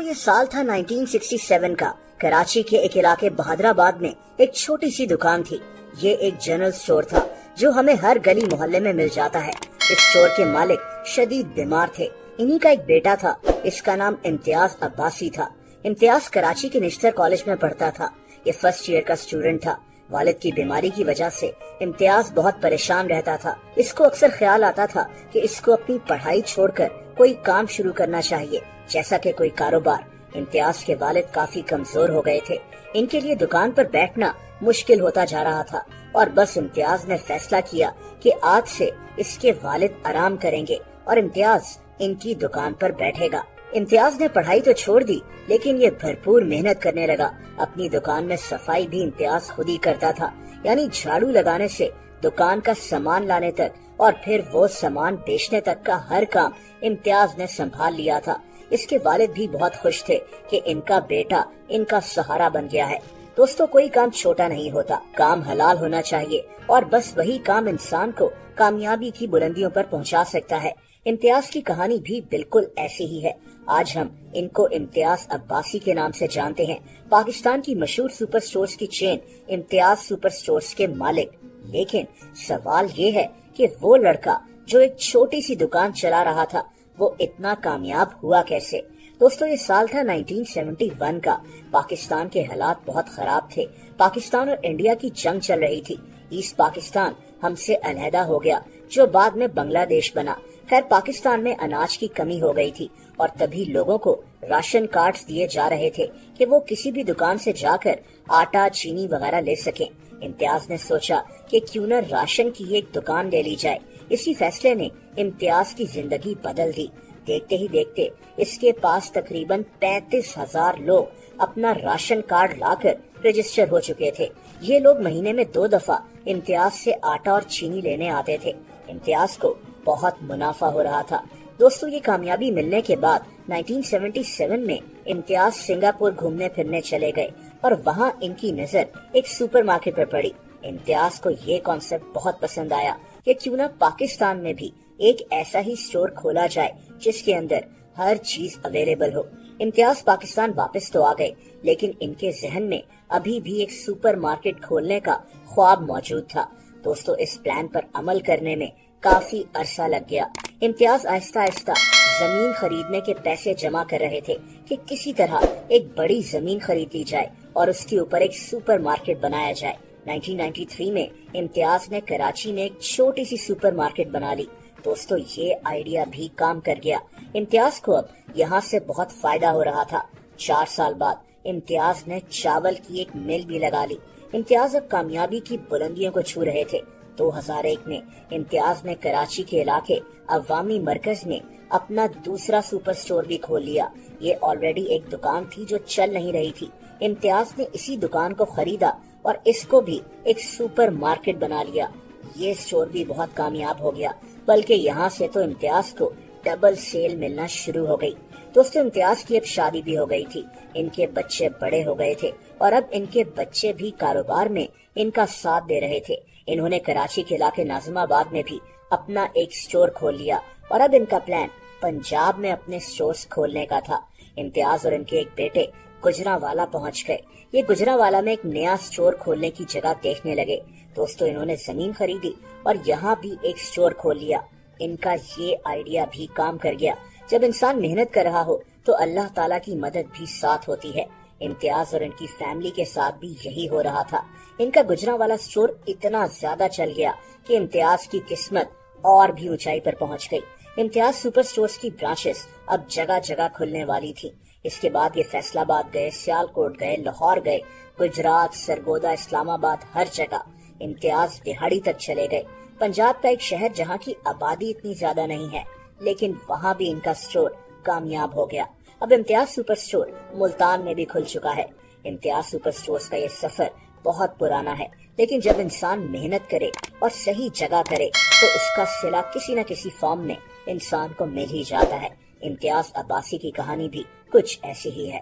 ये साल था 1967 का। कराची के एक इलाके बहादुराबाद में एक छोटी सी दुकान थी। ये एक जनरल स्टोर था जो हमें हर गली मोहल्ले में मिल जाता है। इस स्टोर के मालिक शदीद बीमार थे। इन्हीं का एक बेटा था, इसका नाम इम्तियाज अब्बासी था। इम्तियाज कराची के निश्तर कॉलेज में पढ़ता था। ये फर्स्ट ईयर का स्टूडेंट था। वालिद की बीमारी की वजह से इम्तियाज बहुत परेशान रहता था। इसको अक्सर ख्याल आता था कि इसको अपनी पढ़ाई छोड़कर कोई काम शुरू करना चाहिए, जैसा कि कोई कारोबार। इम्तियाज के वालिद काफी कमजोर हो गए थे। इनके लिए दुकान पर बैठना मुश्किल होता जा रहा था और बस इम्तियाज ने फैसला किया कि आज से इसके वालिद आराम करेंगे और इम्तियाज इनकी दुकान पर बैठेगा। इम्तियाज ने पढ़ाई तो छोड़ दी, लेकिन ये भरपूर मेहनत करने लगा। अपनी दुकान में सफाई भी इम्तियाज खुद ही करता था, यानी झाड़ू लगाने से दुकान का सामान लाने तक और फिर वो सामान बेचने तक का हर काम इम्तियाज ने संभाल लिया था। इसके वालिद भी बहुत खुश थे कि इनका बेटा इनका सहारा बन गया है। दोस्तों, कोई काम छोटा नहीं होता, काम हलाल होना चाहिए और बस वही काम इंसान को कामयाबी की बुलंदियों पर पहुंचा सकता है। इम्तियाज की कहानी भी बिल्कुल ऐसी ही है। आज हम इनको इम्तियाज अब्बासी के नाम से जानते हैं। पाकिस्तान की मशहूर सुपर स्टोर्स की चेन इम्तियाज सुपर स्टोर्स के मालिक। लेकिन सवाल ये है कि वो लड़का जो एक छोटी सी दुकान चला रहा था, वो इतना कामयाब हुआ कैसे? दोस्तों, ये साल था 1971 का। पाकिस्तान के हालात बहुत खराब थे। पाकिस्तान और इंडिया की जंग चल रही थी। ईस्ट पाकिस्तान हमसे अलहदा हो गया, जो बाद में बांग्लादेश बना। खैर, पाकिस्तान में अनाज की कमी हो गई थी और तभी लोगों को राशन कार्ड्स दिए जा रहे थे कि वो किसी भी दुकान से जाकर आटा, चीनी वगैरह ले सकें। इम्तियाज ने सोचा कि क्यों न राशन की एक दुकान ले ली जाए। इसी फैसले ने इम्तियाज की जिंदगी बदल दी। देखते ही देखते इसके पास तकरीबन 35,000 लोग अपना राशन कार्ड लाकर रजिस्टर हो चुके थे। ये लोग महीने में 2 दफा इम्तियाज से आटा और चीनी लेने आते थे। इम्तियाज को बहुत मुनाफा हो रहा था। दोस्तों, ये कामयाबी मिलने के बाद 1977 में इम्तियाज सिंगापुर घूमने फिरने चले गए और वहाँ इनकी नजर एक सुपरमार्केट पर पड़ी। इम्तियाज को ये कॉन्सेप्ट बहुत पसंद आया कि क्यों न पाकिस्तान में भी एक ऐसा ही स्टोर खोला जाए जिसके अंदर हर चीज अवेलेबल हो। इम्तियाज पाकिस्तान वापस तो आ गए, लेकिन इनके जहन में अभी भी एक सुपरमार्केट खोलने का ख्वाब मौजूद था। दोस्तों, इस प्लान पर अमल करने में काफी अरसा लग गया। इम्तियाज आहिस्ता आहिस्ता जमीन खरीदने के पैसे जमा कर रहे थे कि किसी तरह एक बड़ी जमीन खरीद ली जाए और उसके ऊपर एक सुपरमार्केट बनाया जाए। 1993 में इम्तियाज ने कराची में एक छोटी सी सुपरमार्केट बना ली। दोस्तों, ये आइडिया भी काम कर गया। इम्तियाज को अब यहाँ से बहुत फायदा हो रहा था। 4 साल बाद इम्तियाज ने चावल की एक मिल भी लगा ली। इम्तियाज अब कामयाबी की बुलंदियों को छू रहे थे। 2001 में इम्तियाज ने कराची के इलाके अवामी मरकज में अपना दूसरा सुपर स्टोर भी खोल लिया। ये ऑलरेडी एक दुकान थी जो चल नहीं रही थी। इम्तियाज ने इसी दुकान को खरीदा और इसको भी एक सुपर मार्केट बना लिया। ये स्टोर भी बहुत कामयाब हो गया, बल्कि यहाँ से तो इम्तियाज को डबल सेल मिलना शुरू हो गई। दोस्तों, इम्तियाज की अब शादी भी हो गई थी। इनके बच्चे बड़े हो गए थे और अब इनके बच्चे भी कारोबार में इनका साथ दे रहे थे। इन्होंने कराची के इलाके नाजिमाबाद में भी अपना एक स्टोर खोल लिया और अब इनका प्लान पंजाब में अपने स्टोर्स खोलने का था। इम्तियाज और इनके एक बेटे गुजरावाला पहुंच गए। ये गुजरावाला में एक नया स्टोर खोलने की जगह देखने लगे। दोस्तों, इन्होंने जमीन खरीदी और यहाँ भी एक स्टोर खोल लिया। इनका ये आइडिया भी काम कर गया। जब इंसान मेहनत कर रहा हो तो अल्लाह ताला की मदद भी साथ होती है। इम्तियाज और इनकी फैमिली के साथ भी यही हो रहा था। इनका गुजरावाला स्टोर इतना ज्यादा चल गया कि इम्तियाज की किस्मत और भी ऊंचाई पर पहुंच गई। इम्तियाज सुपर स्टोर्स की ब्रांचेस अब जगह जगह खुलने वाली थी। इसके बाद ये फैसलाबाद गए, सियालकोट गए, लाहौर गए, गुजरात, सरगोदा, इस्लामाबाद, हर जगह। इम्तियाज दिहाड़ी तक चले गए। पंजाब का एक शहर जहाँ की आबादी इतनी ज्यादा नहीं है, लेकिन वहाँ भी इनका स्टोर कामयाब हो गया। अब इम्तियाज सुपर स्टोर मुल्तान में भी खुल चुका है। इम्तियाज सुपर स्टोर्स का ये सफर बहुत पुराना है, लेकिन जब इंसान मेहनत करे और सही जगह करे तो उसका सिला किसी न किसी फॉर्म में इंसान को मिल ही जाता है। इम्तियाज अब्बासी की कहानी भी कुछ ऐसी ही है।